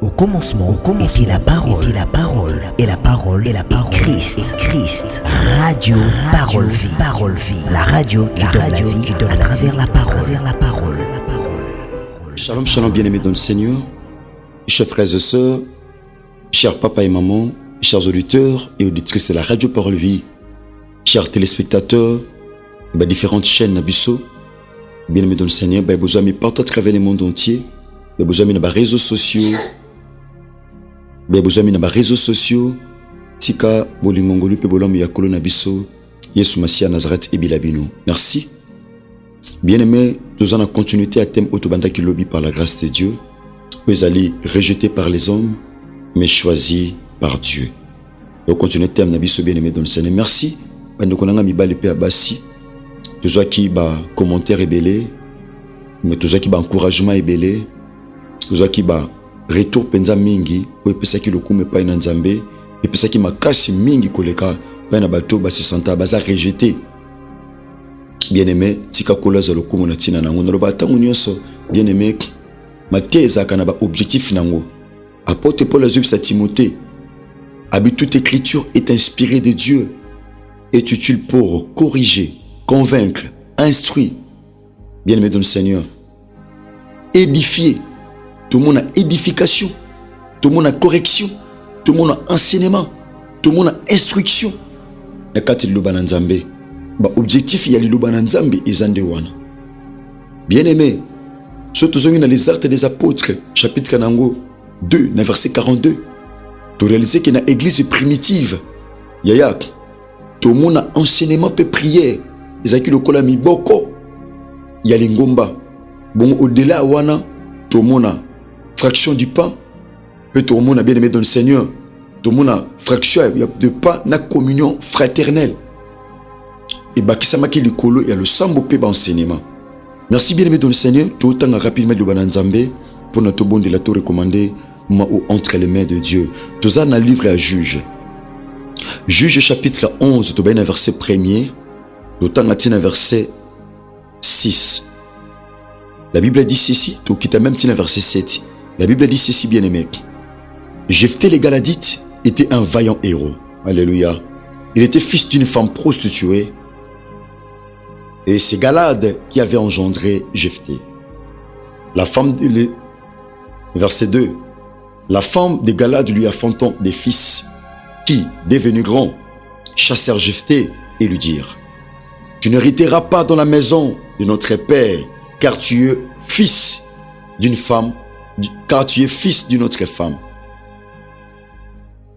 Au commencement était la parole, et la parole est Christ. Radio, parole, vie. La radio qui donne à travers la parole. Shalom, shalom, bien-aimés dans le Seigneur, chers frères et sœurs, chers papas et mamans, chers auditeurs et auditrices de la radio Parole Vie, chers téléspectateurs de différentes chaînes Nabiso, bien-aimés dans le Seigneur, vous avez partout à travers le monde entier, vous avez des réseaux sociaux, tika bolingongolu pe bolom yakolo Nabiso, Yesu Masia Nazareth et Bilabino. Merci. Bien-aimés, nous allons continuité à thème Otobanda qui lobby par la grâce de Dieu. Vous allez rejeté par les hommes, mais choisi par Dieu. Donc continuez thème Nabiso bien-aimé dans le Seigneur. Merci. Nous connaissons mi balé pe abasi. Tous qui ba commentaire est belé, mais tous qui ba encouragement est belé, tous qui ba retour penza mingi, ou pesa ki lokume pa ina nzambe, et pesa ki makasi mingi koleka, ba na bato ba se senta ba za rejeté. Bien-aimé, tika kolaza lokumu na tina nango naloba tango nyonso, bien-aimé, mateza kana ba objectif nango. Apôtre Paul azub sa Timothée, toute écriture est inspirée de Dieu, est utile pour corriger, convaincre, instruire, bien-aimé dans le Seigneur, édifier. Tout le monde a édification, tout le monde a correction, tout le monde a enseignement, tout le monde a instruction. Nakati luba na nzambe, ba objectif ya luba na nzambe ezande wana. Bien-aimé, surtout dans les Actes des Apôtres, chapitre 2, verset 42, tu réalises qu'il y a une église primitive. Yaya, tout le monde a enseignement et prière. Ezaki lokola miboko, ya lingomba. Bon, au-delà wana, tout le monde a fraction du pain, et tout le monde a bien aimé dans le Seigneur. Tout le monde a fraction de pain, na communion fraternelle. Et bakisama ki likolo, il y a le sambo pe enseignement. Merci bien aimé dans le Seigneur. Tout autant rapidement le bananzambe pour notre bon de la tour recommandé entre les mains de Dieu. Tout ça dans le livre à Juge. Juge chapitre 11, tout bien verset 1er, d'autant à verset 6. La Bible dit ceci, tout qui t'a même tiré verset 7. La Bible dit ceci, bien aimé. Jephthé les Galadites était un vaillant héros. Alléluia. Il était fils d'une femme prostituée. Et c'est Galade qui avait engendré Jephthé. La femme de verset 2. La femme de Galade lui enfantant des fils qui, devenus grands, chassèrent Jephthé et lui dirent: tu n'hériteras pas dans la maison de notre père, car tu es fils d'une femme, car tu es fils d'une autre femme.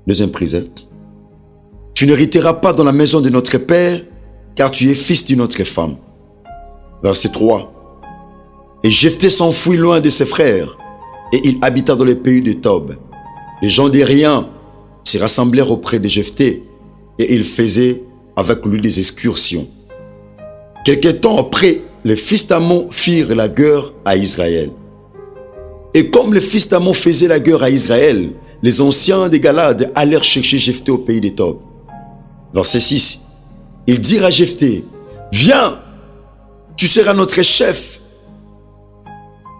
Deuxième prise. Tu n'hériteras pas dans la maison de notre père, car tu es fils d'une autre femme. Verset 3. Et Jephthé s'enfuit loin de ses frères, et il habita dans le pays de Tob. Les gens des riens se rassemblèrent auprès de Jephthé, et ils faisaient avec lui des excursions. Quelque temps après, les fils d'Ammon firent la guerre à Israël. Et comme les fils d'Ammon faisaient la guerre à Israël, les anciens des Galades allèrent chercher Jephthé au pays de Tob. Verset 6. Ils dirent à Jephthé: viens, tu seras notre chef,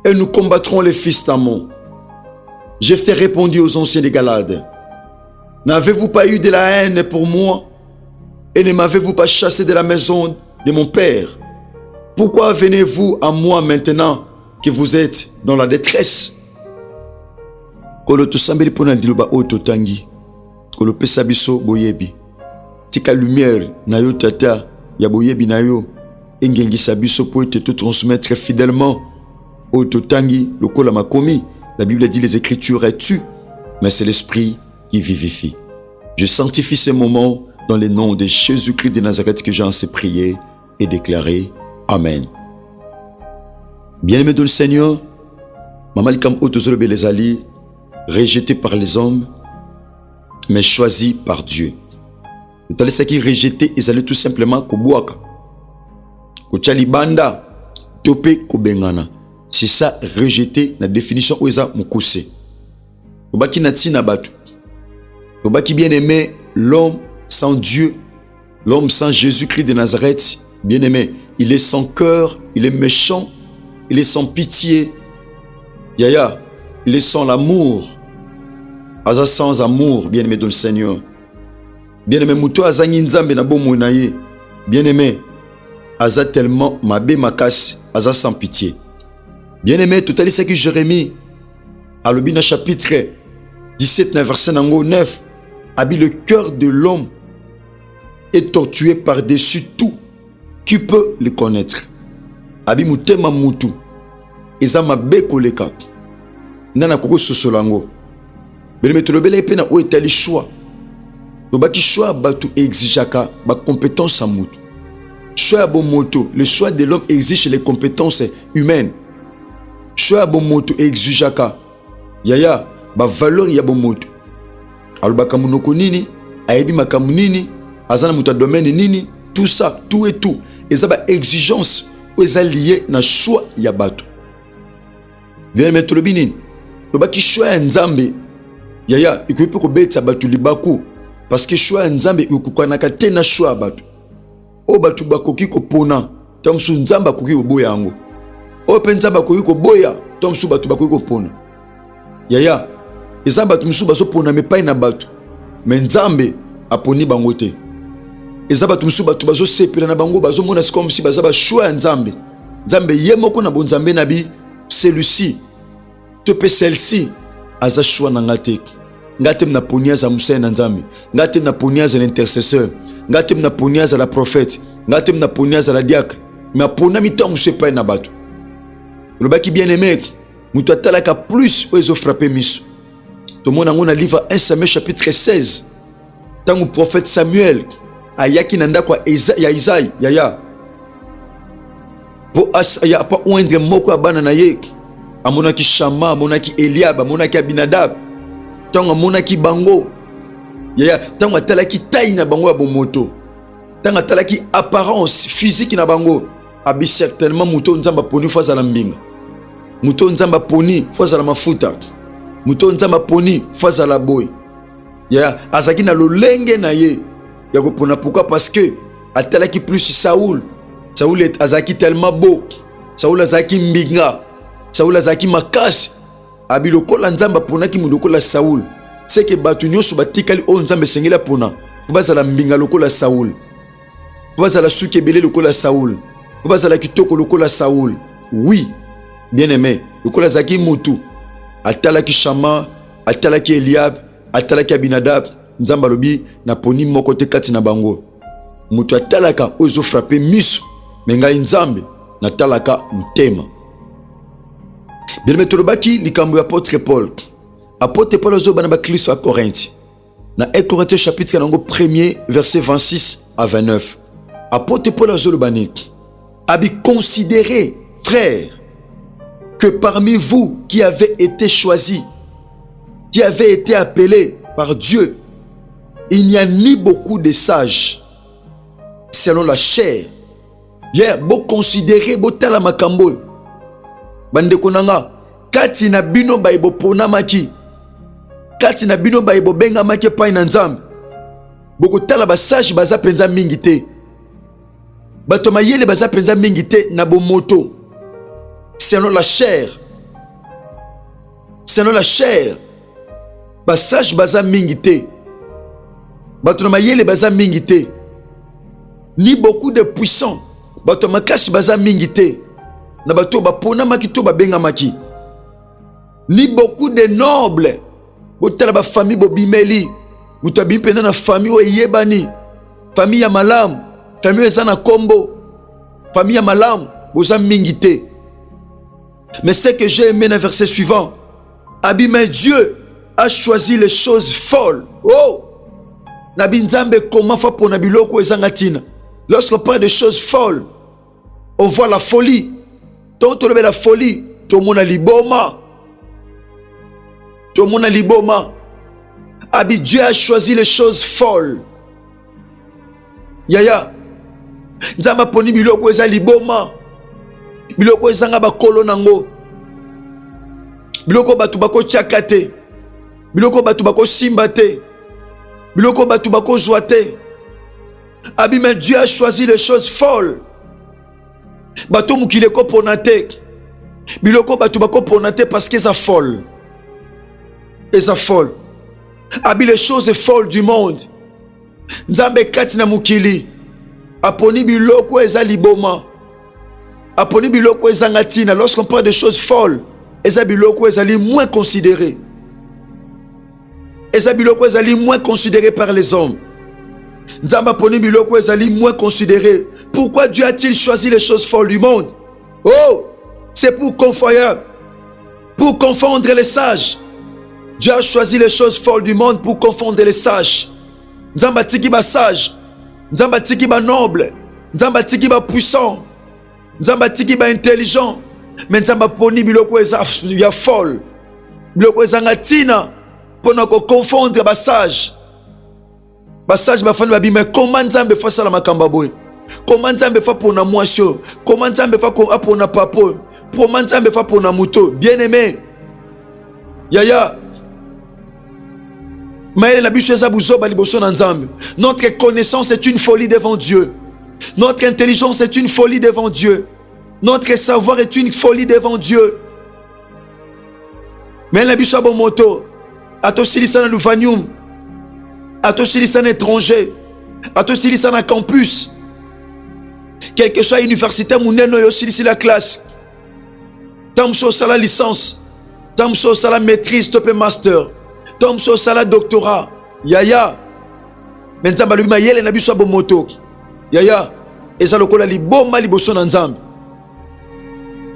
et nous combattrons les fils d'Ammon. Jephthé répondit aux anciens des Galades: n'avez-vous pas eu de la haine pour moi, et ne m'avez-vous pas chassé de la maison de mon père? Pourquoi venez-vous à moi maintenant que vous êtes dans la détresse? Kolo tusambeli pona diloba oto tangi. Kolo pesa biso boyebi. Tika lumière na yo tata ya boyebi na yo. Engengi sabiso po te tout transmettre fidèlement. Oto tangi lokola makomi. La Bible dit les Écritures est tu, mais c'est l'Esprit qui vivifie. Je sanctifie ce moment dans le nom de Jésus-Christ de Nazareth que j'ai ainsi prié et déclaré. Amen. Bien-aimé dans le Seigneur, Mamalikam Otozolobe les Ali, rejeté par les hommes, mais choisi par Dieu. Vous allez ce qui rejeté, ils allaient tout simplement Kobuaka. Kochalibanda, Tope Kobengana. C'est ça, rejeté, la définition Oeza Mukuse. Kobaki Natina Batu. Kobaki bien-aimé, l'homme sans Dieu, l'homme sans Jésus-Christ de Nazareth, bien-aimé. Il est sans cœur, il est méchant, il est sans pitié. Yaya, il est sans l'amour aza sans amour, bien-aimé dans le Seigneur. Bien-aimé, muto azangi nzambe na bomo na ye. Bien-aimé, aza tellement mabe makasi, aza sans pitié. Bien-aimé, tout à l'heure, c'est que Jérémie, à l'obina chapitre 17, verset 9, habille le cœur de l'homme est tortué par-dessus tout. Qui peut le connaître? Abi mutema mutu. Eza mabe koleka. Nana koko sosolango. Bien-aimé, tu le bel épée na ou est allé choix. Tobaki choix batu exigaka ba compétence à mutu. Choix à bon moto. Le choix de l'homme exige les compétences humaines. Choix à bon moto exigaka. Yaya, ba valeur ya bon moto. Alubaka munoko nini, ayebi makamu nini, azana muta domaine nini, tout ça, tout et tout. Et ça ba exigence ou eza lié na choix ya bato. Bien mettre le binin. Tobaki choix ya nzambe. Yaya, ikuipe ko betsa batu libaku. Parce que choix nzambe ukukanaka te na choix batu. O batu bakoki ko pona, tamsu nzamba koki ko boya yango. O penza bakoki ko boya, tamsu batu bakoki ko pona. Yaya, eza batu musu baso pona me pai na batu. Mais nzambe aponi bango te. Eza batu musu batu baso sepela na bango bazo mona comme si baza ba choix nzambe. Nzambe yemoko na bonzambe na bi celui-ci. Te pe celle-ci aza choix na ngate. Ngatem na poniaza Moussa na nzambe. Ngatem na poniaza l'intercesseur. Ngatem na poniaza la prophète. Ngatem na poniaza la diacre. Mais pona mi temps Moussa pa na bato. Le baki bien aimé, mutu atalaka plus ozo frapper miso. To mona ngona livre 1 Samuel chapitre 16. Tangu prophète Samuel ayaki na ndako ya Isaïe yaya. Po as ya pa oindre moko abana na ye. Amonaki Shama, amonaki Eliab, amonaki Abinadab. Tango amonaki bango. Yaya, tango atalaki taille na bango ya bomoto. Tango atalaki apparence physique na bango. Abi certainement muto nzamba poni fois la mbinga. Muto nzamba poni fois la mafuta. Muto nzamba poni fois la boy. Yaya, azaki na lolenge na ye. Ya kopona pourquoi? Parce que atalaki plus Saoul. Saoul est azaki tellement beau. Saoul azaki mbinga. Saoul azaki makasi. Abi lokola nzamba pona ki mundokola Saoul. C'est que batu nyoso batikali o nzambe sengela pona. Bazala mbinga lokola Saoul. Bazala suki ebele lokola Saoul. Bazala kitoko lokola Saoul. Oui, bien aimé. Lokola zaki mutu. Atalaki Shama, atalaki Eliab, atalaki Abinadab. Nzamba lobi na poni moko te kati na bango. Mutu atalaka ozo frapper miso. Menga nzambe na talaka mtema. Bien mettre le baki likambo apôtre Paul. Apôtre Paul ozo bana ba Kristo à Corinthe. Na 1 Corinthiens chapitre 1er verset 26 à 29. Apôtre Paul ozo le bani. Abi considérez frères que parmi vous qui avez été choisis, qui avez été appelés par Dieu, il n'y a ni beaucoup de sages selon la chair. Hier, bo considérer bo tala makambo. Bande konanga, kati na bino baibo pona maki. Kati na bino baibo benga maki pa ina nzambe. Boko tala ba sage baza penza mingi te. Bato mayele baza penza mingi te na bo moto. Selon la chair. Selon la chair. Ba sage baza mingi te. Bato mayele baza mingi te. Ni beaucoup de puissants. Bato makasi baza mingi te. Na bato bapona maki to babenga maki. Ni beaucoup de nobles. Botala ba famille bobimeli. Mutabi pena na famille o yebani. Famille ya malam. Famille ezana kombo. Famille ya malam. Boza mingi te. Mais ce que j'ai aimé dans le verset suivant. Abi, mais Dieu a choisi les choses folles. Oh! Nabi Nzambe comment fa pour nabiloko ezangatina. Lorsqu'on parle de choses folles, on voit la folie. Tout le monde la folie. Tout le monde a liboma. Tout le monde a liboma. Abi, Dieu a choisi les choses folles. Yaya. Nzamba poni biloko eza liboma. Biloko ezanga bakolo nango. Biloko batu bako tchakate. Biloko batu bako simbate. Biloko batu bako zwate. Abi, mais Dieu a choisi les choses folles. Bato mukile ko ponate. Biloko batu bako ponate parce que ça folle. Et ça folle. Abi les choses folles du monde. Nzambe kati na mukili. Aponi biloko eza liboma. Aponi biloko eza ngatina. Lorsqu'on parle de choses folles, eza biloko ezali moins considéré. Eza biloko ezali moins considéré par les hommes. Nzambe aponi biloko ezali moins considéré. Pourquoi Dieu a-t-il choisi les choses folles du monde? Oh, c'est pour confondre les sages. Dieu a choisi les choses folles du monde pour confondre les sages. Nzamba tiki ba sage, Nzamba tiki ba noble, Nzamba tiki ba puissant, Nzamba tiki ba intelligent. Mais Nzamba poni biloko eza ya folle. Biloko eza ngatina pona ko confondre ba sage. Ba sage ba fani ba bi, mais comment Nzambe fa sala makamba boy? Comment Nzambe fa pona mwasho? Comment Nzambe fa ko apona papo? Comment Nzambe fa pona muto? Bien-aimé. Yaya. Notre connaissance est une folie devant Dieu. Notre intelligence est une folie devant Dieu. Notre savoir est une folie devant Dieu. Mais la biso bon moto, atosilisa na luvanium, atosilisa na étranger, atosilisa na campus. Quel que soit l'université, mouneno yo silisi la classe. Tamso sala licence, tamso sala maîtrise, topé master. Tom so sala doctorat. Yaya. Maintenant balubi ma yele na biso bo moto. Yaya. Eza lokola liboma liboso na Nzambe.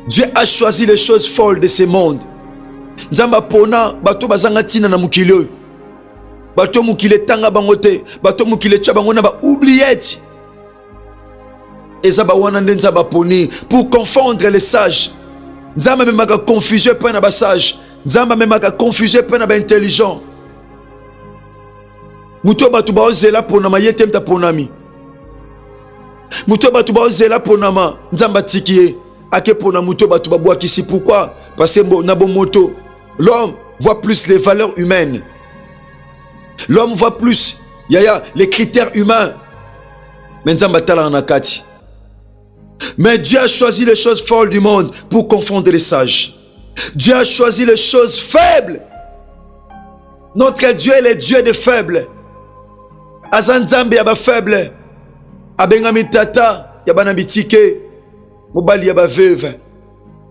Dieu a choisi les choses folles de ce monde. Nzamba pona bato bazanga tina na mukile. Bato mukile tanga bangote, bato mukile tcha bango na ba oubliette. Eza ba wana nzamba poni pour confondre les sages. Nzamba memaka confusion pa na ba sage. Nzamba memaka confusion pe na ba intelligent. Muto batu ba ozela pona ma yete mta ponami. Muto batu ba ozela pona ma Nzamba tikiye ake pona muto batu ba bwakisi. Pourquoi? Parce que na bon moto l'homme voit plus les valeurs humaines. L'homme voit plus yaya les critères humains. Mais Nzamba tala na kati. Mais Dieu a choisi les choses folles du monde pour confondre les sages. Dieu a choisi les choses faibles. Notre Dieu est le Dieu des faibles. Azanzambe yaba faible. Abengami tata yaba bitike. Mobali yaba veuve.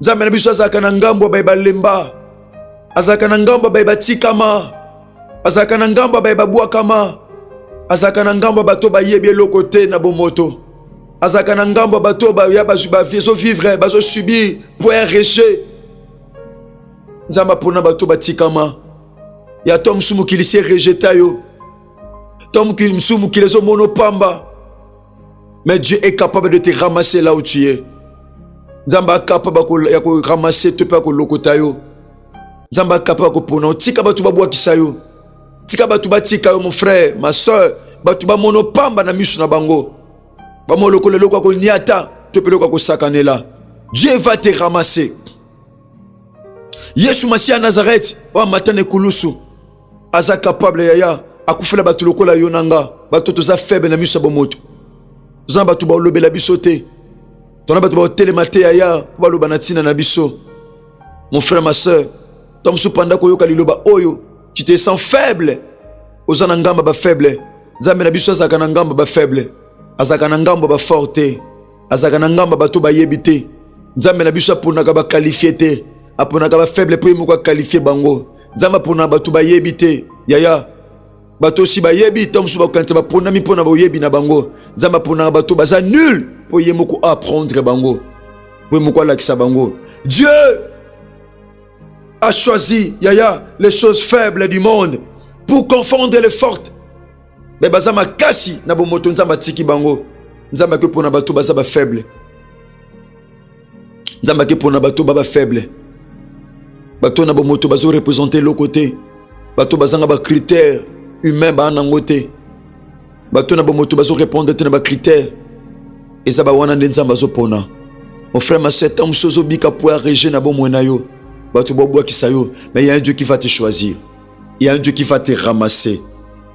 Nzambe na biso azaka na ngambo ba lemba. Azaka na ngambo ba tikama. Azaka na ngambo ba bwakama. Azaka na ngambo bato ba yebi lokote na bomoto. Azaka na ngambo bato ba yaba vivre bazo subir pour un rejet. Nzamba pona bato batikama. Ya tom sumu kilisi rejeta yo. Tom sumu kilezo monopamba. Mais Dieu est capable de te ramasser là où tu es. Nzamba est capable de ramasser te pa ko lokota yo. Nzamba est capable de pona tika bato ba bwakisa yo. Tika bato batika yo mon frère, ma soeur, bato ba monopamba na misu na bango. Ba moloko le lokwa ko niata, te pe lokwa ko sakanela. Dieu va te ramasser. Yesu Masia Nazareth wa matane kulusu aza capable yaya akufela batu lokola yonanga batu toza faible na miso bomoto toza batu ba lobela biso te tona batu ba telemate yaya ba loba na tina na biso. Mon frère, ma soeur, tom supanda ko yoka liloba oyo tu te sens faible ozana ngamba ba faible. Nzambe na biso azaka na ngamba ba faible, azaka na ngamba ba forte, azaka na ngamba batu ba yebite. Nzambe na biso aponaka ba qualifier te, aponaka ba faible pour yemo kwa qualifier bango. Nzamba pona batu ba yebite yaya bato si ba yebi tom su ba kanta ba pona mi pona ba yebi na bango. Nzamba pona batu baza nul pour yemo ko apprendre bango, pour yemo kwa lakisa bango. Dieu a choisi yaya les choses faibles du monde pour confondre les fortes. Mais bazama kasi na bomoto nzamba tiki bango. Nzamba ke pona batu baza ba faible. Nzamba ke pona batu ba faible. Bato na bomoto bazo représenter l'autre côté. Bato bazanga ba critères humains ba nangote. Bato na bomoto bazo répondre à ba critères. Et ça ba wana nzamba zo pona. Mon frère, ma sœur, tam sozo bika pour arranger na bomona yo. Bato bobo kisayo, mais il y a un Dieu qui va te choisir. Il y a un Dieu qui va te ramasser.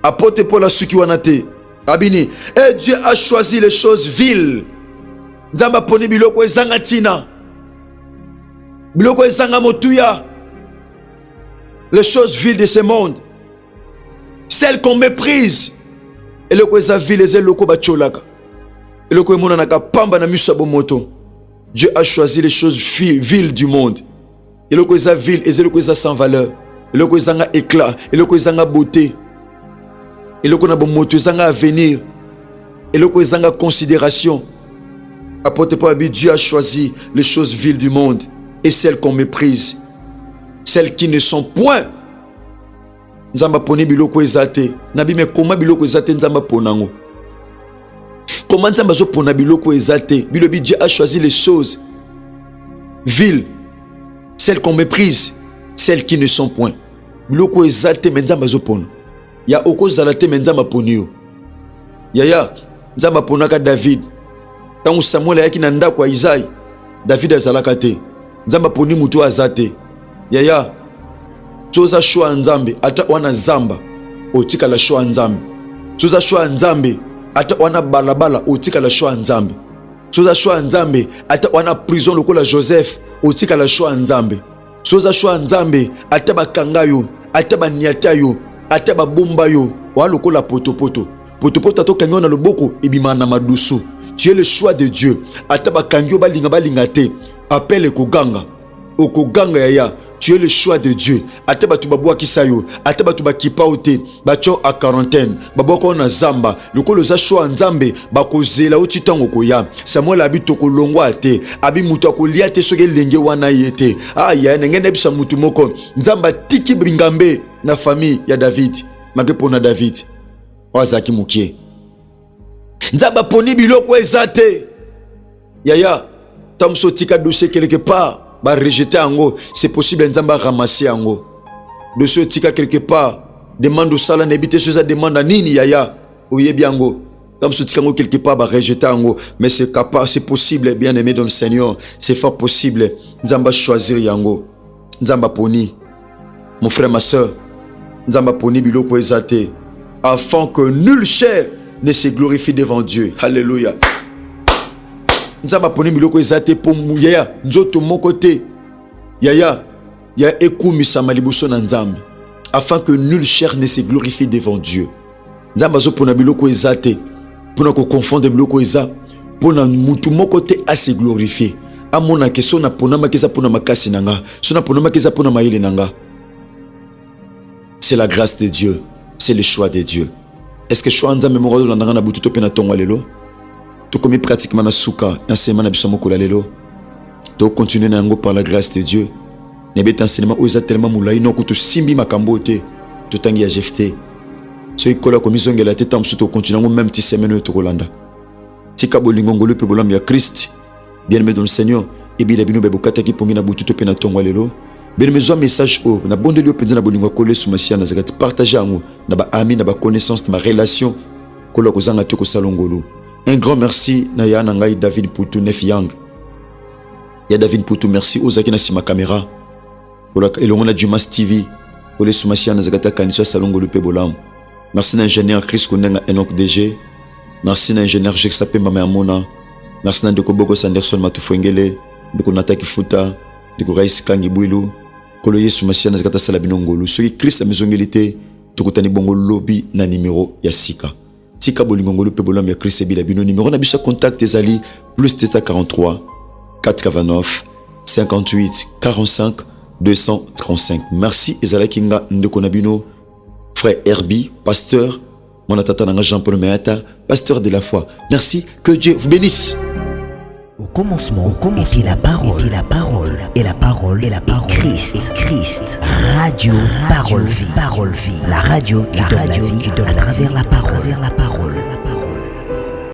Apôtre Paul a su qui wanate. Abini, et Dieu a choisi les choses viles. Nzamba poni biloko ezanga tina. Biloko ezanga motuya. Les choses viles de ce monde. celle qu'on méprise. Et le kweza ville et le ko bacholaka. Et le ko monanaka pamba na miso moto. Dieu a choisi les choses viles du monde. Et le kweza ville et le kweza sans valeur. Et le kweza nga éclat, et le kweza nga beauté. Et le ko na moto zanga avenir. Et le kweza nga considération. Apportez pas Dieu a choisi les choses viles du monde et celles qu'on méprise, celles qui ne sont point. Nzamba poni biloko ezate. Nabi me koma biloko ezate nzamba ponango. Comment nzamba zo pona biloko ezate? Bilobi Dieu a choisi les choses viles, celles qu'on méprise, celles qui ne sont point. Biloko ezate mais nzamba zo pona. Ya oko zalate mais nzamba ponio. Ya nzamba ponaka David. Tant Samuel ayaki na ndako ya Isaïe, David azalaka te. Nzamba poni mutu azate. Ya Choza shwa nzambe ata wana zamba otika la shwa nzambe. Choza shwa nzambe ata wana balabala otika la shwa nzambe. Choza shwa nzambe ata wana prison lokola Joseph otika la shwa nzambe. Choza shwa nzambe ata bakangayo, ata baniatayo, ata babombayo wa lokola potopoto. Potopoto atokanyo na loboko ebimana madusu. Tu es le choix de Dieu. Ata bakangyo balinga te. Appelle koganga. Okoganga yaya. Tu es le choix de Dieu. Ate batu babwa kisayo, ate batu bakipa ote, bacho a quarantaine, baboko na zamba, loko loza choix nzambe, bakozela oti tango koya. Samuel abito kolongwa ate, abi mutu akolia te soke lenge wana yete. Aya ngene bisa mutu moko, nzamba tiki bringambe na famille ya David. Make pona David. Wazaki mukie. Nzamba poni biloko ezate. Yaya, tamso tika dossier quelque part. Ba rejeter ango, c'est possible nzamba ramasser ango. De ce tika quelque part, demande au sala nebite ce ça demande nini yaya, oyebi ango. Comme ce tika ango quelque part ba rejeter ango, mais c'est capable, c'est possible bien aimé dans le Seigneur, c'est fort possible. Nzamba choisir yango. Nzamba poni. Mon frère ma soeur, nzamba poni biloko ezate afin que nulle chair ne se glorifie devant Dieu. Alléluia. Nzamba poni biloko ezate po yaya nzoto moko te yaya ya ekumisa malibuso na nzambe afin que nulle chair ne se glorifie devant Dieu. Nzamba zo pona biloko ezate pona ko confondre biloko eza pona mutu moko te a se glorifier amona ke sona pona makeza pona makasi nanga sona pona makeza pona mayele nanga. C'est la grâce de Dieu, c'est le choix de Dieu. Est-ce que choix nzambe moko zo landanga na butu to pena tonga lelo? To komi pratiquement na souka enseignement na biso moko la lelo to continuer na yango par la grâce de Dieu. Nebet enseignement oza tellement moulai no kutu simbi makambo te to tangi ya jefté so ikola komi zongela te tamsu to continuer ngo même ti semaine to kolanda tika bolingo ngolo pe bolam ya Christ bien aimé dans le Seigneur et bien bino bebokata ki pongi na butu to pe na tongo lelo bien aimé zo message o na bondeli o penza na bolingo kolé soumasia na zakati partager ngo na ba ami na ba connaissance na relation kola kozanga to ko salongolo. Un grand merci na ya nangai David Poutou Nef Yang. Ya David Poutou merci ozaki na sima caméra. Ola elongo na Jumas TV. Ole soumasia na zakata kanisa salongolo pe bolam. Merci na ingénieur Chris Konenga Enoch DG. Merci na ingénieur Jexape Mama Amona. Merci na Ndeko Bogo Sanderson Matufengele, Ndeko Nataki Futa, Ndeko Rais Kangi Bwilu. Kolo Yesu Masia na zakata sala binongolo. Soki Christ a mezongilité, tokutani bongo lobby na numéro ya sika. Tika bolingongolo pe bolam ya Christ ebila bino numéro na biso contact ezali plus 43 489 58 45 235. Merci ezala kinga ndeko na bino frère Herbie, pasteur mon tata nanga Jean-Paul Meata, pasteur de la foi. Merci, que Dieu vous bénisse. Au commencement, était la parole, et la parole, et la parole, et la parole, Christ, radio, parole vie, la radio qui donne à travers la parole.